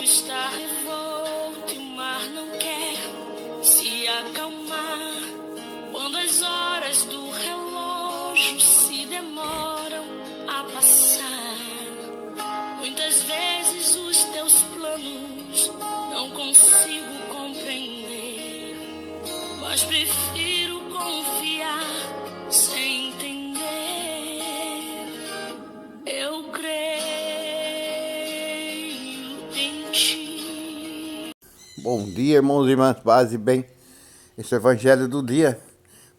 está revolto e o mar não quer se acalmar. Quando as horas do relógio se demoram a passar, muitas vezes os teus planos não consigo compreender, mas prefiro confiar sem entender. Eu creio em ti. Bom dia, irmãos e irmãs, paz e bem. Esse é o Evangelho do dia,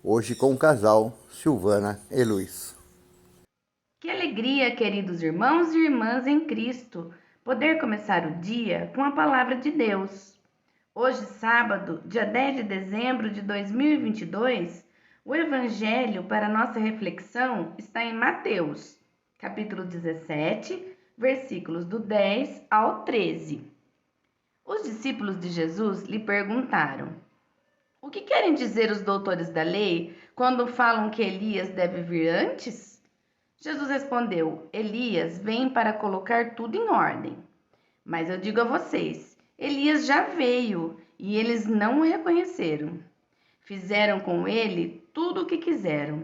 hoje com o casal Silvana e Luiz. Que alegria, queridos irmãos e irmãs em Cristo, poder começar o dia com a palavra de Deus. Hoje, sábado, dia 10 de dezembro de 2022, o Evangelho para nossa reflexão está em Mateus, capítulo 17, versículos do 10 ao 13. Os discípulos de Jesus lhe perguntaram: o que querem dizer os doutores da lei quando falam que Elias deve vir antes? Jesus respondeu: Elias vem para colocar tudo em ordem. Mas eu digo a vocês, Elias já veio e eles não o reconheceram. Fizeram com ele tudo o que quiseram.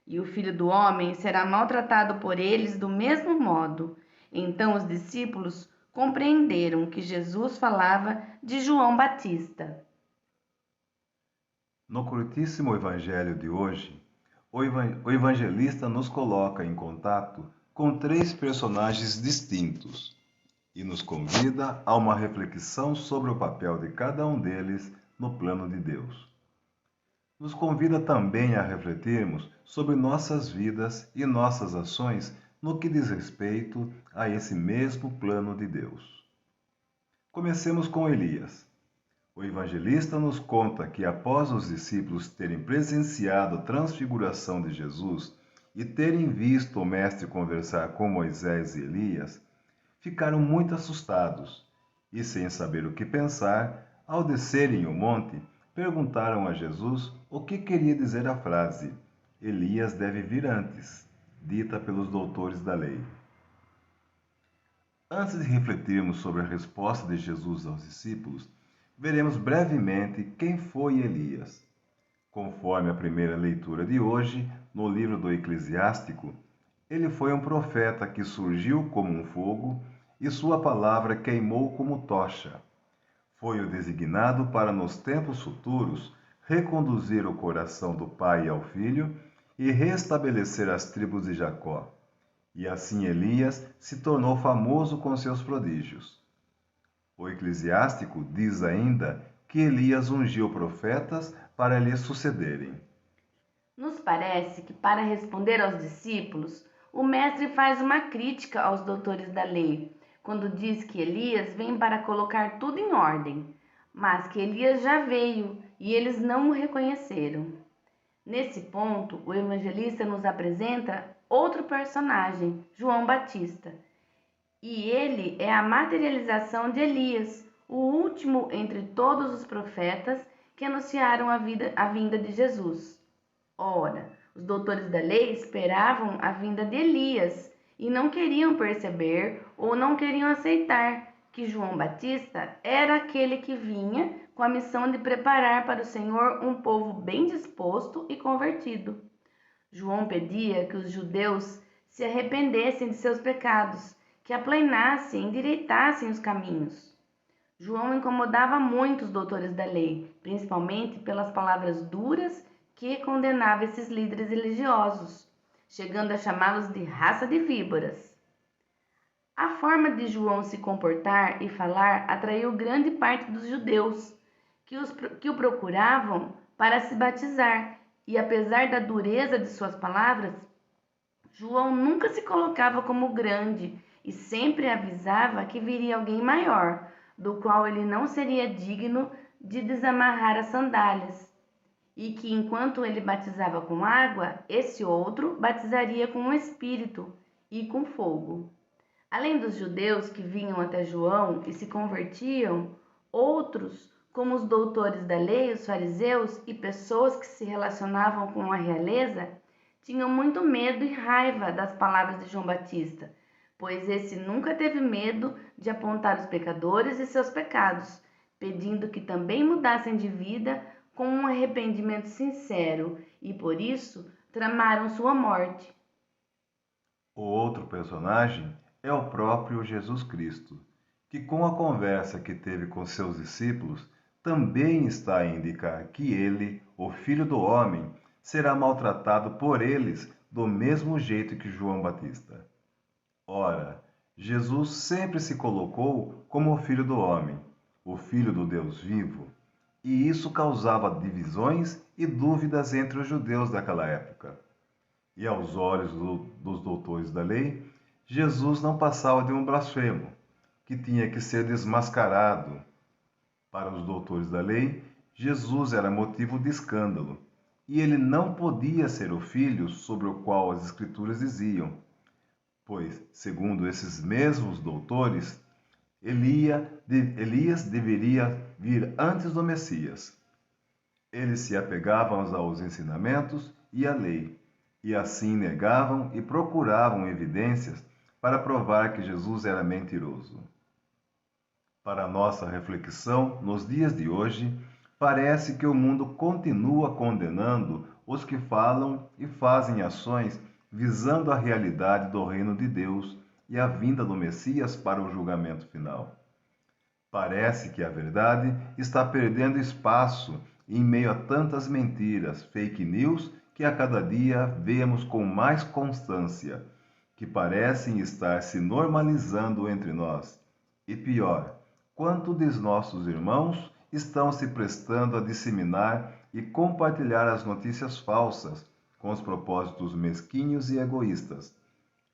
E o Filho do Homem será maltratado por eles do mesmo modo. Então os discípulos compreenderam que Jesus falava de João Batista. No curtíssimo evangelho de hoje, o evangelista nos coloca em contato com três personagens distintos e nos convida a uma reflexão sobre o papel de cada um deles no plano de Deus. Nos convida também a refletirmos sobre nossas vidas e nossas ações no que diz respeito a esse mesmo plano de Deus. Comecemos com Elias. O evangelista nos conta que após os discípulos terem presenciado a transfiguração de Jesus e terem visto o mestre conversar com Moisés e Elias, ficaram muito assustados e, sem saber o que pensar, ao descerem o monte, perguntaram a Jesus o que queria dizer a frase "Elias deve vir antes", dita pelos doutores da lei. Antes de refletirmos sobre a resposta de Jesus aos discípulos, veremos brevemente quem foi Elias. Conforme a primeira leitura de hoje, no livro do Eclesiástico, ele foi um profeta que surgiu como um fogo e sua palavra queimou como tocha. Foi o designado para, nos tempos futuros, reconduzir o coração do pai ao filho e restabelecer as tribos de Jacó. E assim Elias se tornou famoso com seus prodígios. O Eclesiástico diz ainda que Elias ungiu profetas para lhe sucederem. Nos parece que, para responder aos discípulos, o mestre faz uma crítica aos doutores da lei, quando diz que Elias vem para colocar tudo em ordem, mas que Elias já veio e eles não o reconheceram. Nesse ponto, o evangelista nos apresenta outro personagem, João Batista, e ele é a materialização de Elias, o último entre todos os profetas que anunciaram a vinda de Jesus. Ora, os doutores da lei esperavam a vinda de Elias e não queriam perceber ou não queriam aceitar que João Batista era aquele que vinha com a missão de preparar para o Senhor um povo bem disposto e convertido. João pedia que os judeus se arrependessem de seus pecados, que aplainassem, endireitassem os caminhos. João incomodava muito os doutores da lei, principalmente pelas palavras duras que condenava esses líderes religiosos, chegando a chamá-los de raça de víboras. A forma de João se comportar e falar atraiu grande parte dos judeus, que o procuravam para se batizar, e apesar da dureza de suas palavras, João nunca se colocava como grande e sempre avisava que viria alguém maior, do qual ele não seria digno de desamarrar as sandálias, e que enquanto ele batizava com água, esse outro batizaria com o Espírito e com fogo. Além dos judeus que vinham até João e se convertiam, outros, como os doutores da lei, os fariseus e pessoas que se relacionavam com a realeza, tinham muito medo e raiva das palavras de João Batista, pois esse nunca teve medo de apontar os pecadores e seus pecados, pedindo que também mudassem de vida com um arrependimento sincero e, por isso, tramaram sua morte. O outro personagem é o próprio Jesus Cristo, que com a conversa que teve com seus discípulos, também está a indicar que ele, o Filho do Homem, será maltratado por eles do mesmo jeito que João Batista. Ora, Jesus sempre se colocou como o Filho do Homem, o Filho do Deus vivo, e isso causava divisões e dúvidas entre os judeus daquela época. E aos olhos dos doutores da lei, Jesus não passava de um blasfemo, que tinha que ser desmascarado. Para os doutores da lei, Jesus era motivo de escândalo, e ele não podia ser o filho sobre o qual as Escrituras diziam, pois, segundo esses mesmos doutores, Elias deveria vir antes do Messias. Eles se apegavam aos ensinamentos e à lei, e assim negavam e procuravam evidências para provar que Jesus era mentiroso. Para nossa reflexão, nos dias de hoje, parece que o mundo continua condenando os que falam e fazem ações visando a realidade do reino de Deus e a vinda do Messias para o julgamento final. Parece que a verdade está perdendo espaço em meio a tantas mentiras, fake news, que a cada dia vemos com mais constância, que parecem estar se normalizando entre nós. E pior, quanto dos nossos irmãos estão se prestando a disseminar e compartilhar as notícias falsas com os propósitos mesquinhos e egoístas,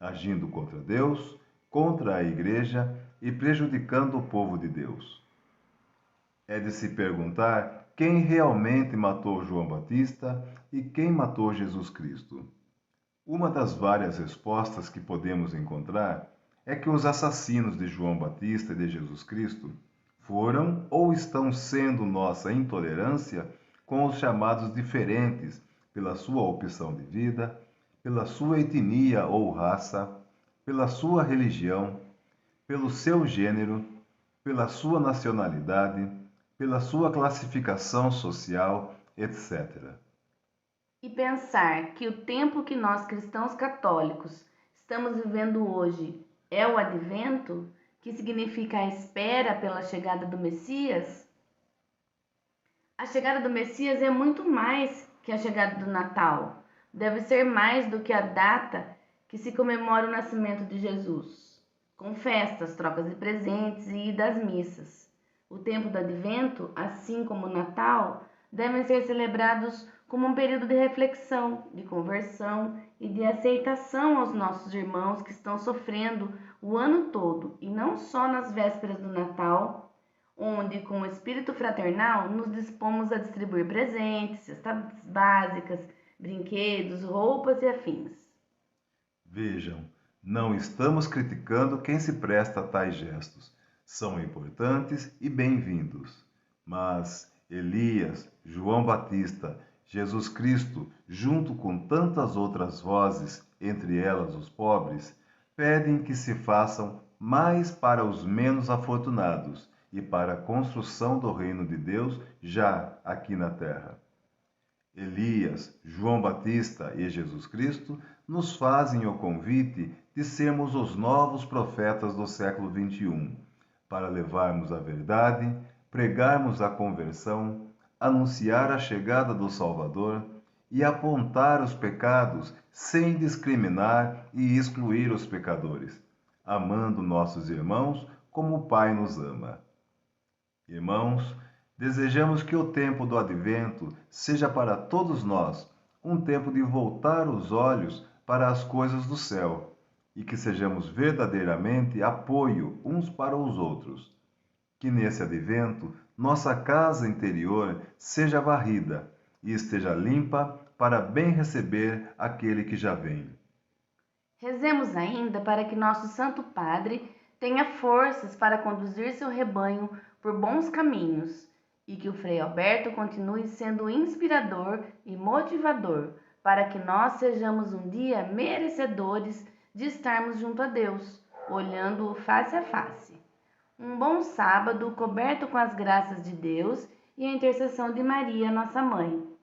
agindo contra Deus, contra a Igreja e prejudicando o povo de Deus. É de se perguntar quem realmente matou João Batista e quem matou Jesus Cristo. Uma das várias respostas que podemos encontrar é que os assassinos de João Batista e de Jesus Cristo foram ou estão sendo nossa intolerância com os chamados diferentes pela sua opção de vida, pela sua etnia ou raça, pela sua religião, pelo seu gênero, pela sua nacionalidade, pela sua classificação social, etc. E pensar que o tempo que nós cristãos católicos estamos vivendo hoje é o advento, que significa a espera pela chegada do Messias? A chegada do Messias é muito mais que a chegada do Natal. Deve ser mais do que a data que se comemora o nascimento de Jesus, com festas, trocas de presentes e idas às missas. O tempo do advento, assim como o Natal, devem ser celebrados como um período de reflexão, de conversão e de aceitação aos nossos irmãos que estão sofrendo o ano todo, e não só nas vésperas do Natal, onde, com o espírito fraternal, nos dispomos a distribuir presentes, cestas básicas, brinquedos, roupas e afins. Vejam, não estamos criticando quem se presta a tais gestos. São importantes e bem-vindos. Mas Elias, João Batista, Jesus Cristo, junto com tantas outras vozes, entre elas os pobres, pedem que se façam mais para os menos afortunados e para a construção do reino de Deus já aqui na terra. Elias, João Batista e Jesus Cristo nos fazem o convite de sermos os novos profetas do século XXI, para levarmos a verdade, pregarmos a conversão, anunciar a chegada do Salvador e apontar os pecados sem discriminar e excluir os pecadores, amando nossos irmãos como o Pai nos ama. Irmãos, desejamos que o tempo do Advento seja para todos nós um tempo de voltar os olhos para as coisas do céu e que sejamos verdadeiramente apoio uns para os outros. Que nesse Advento nossa casa interior seja varrida e esteja limpa para bem receber aquele que já vem. Rezemos ainda para que nosso Santo Padre tenha forças para conduzir seu rebanho por bons caminhos e que o Frei Alberto continue sendo inspirador e motivador para que nós sejamos um dia merecedores de estarmos junto a Deus, olhando-o face a face. Um bom sábado coberto com as graças de Deus e a intercessão de Maria, nossa mãe.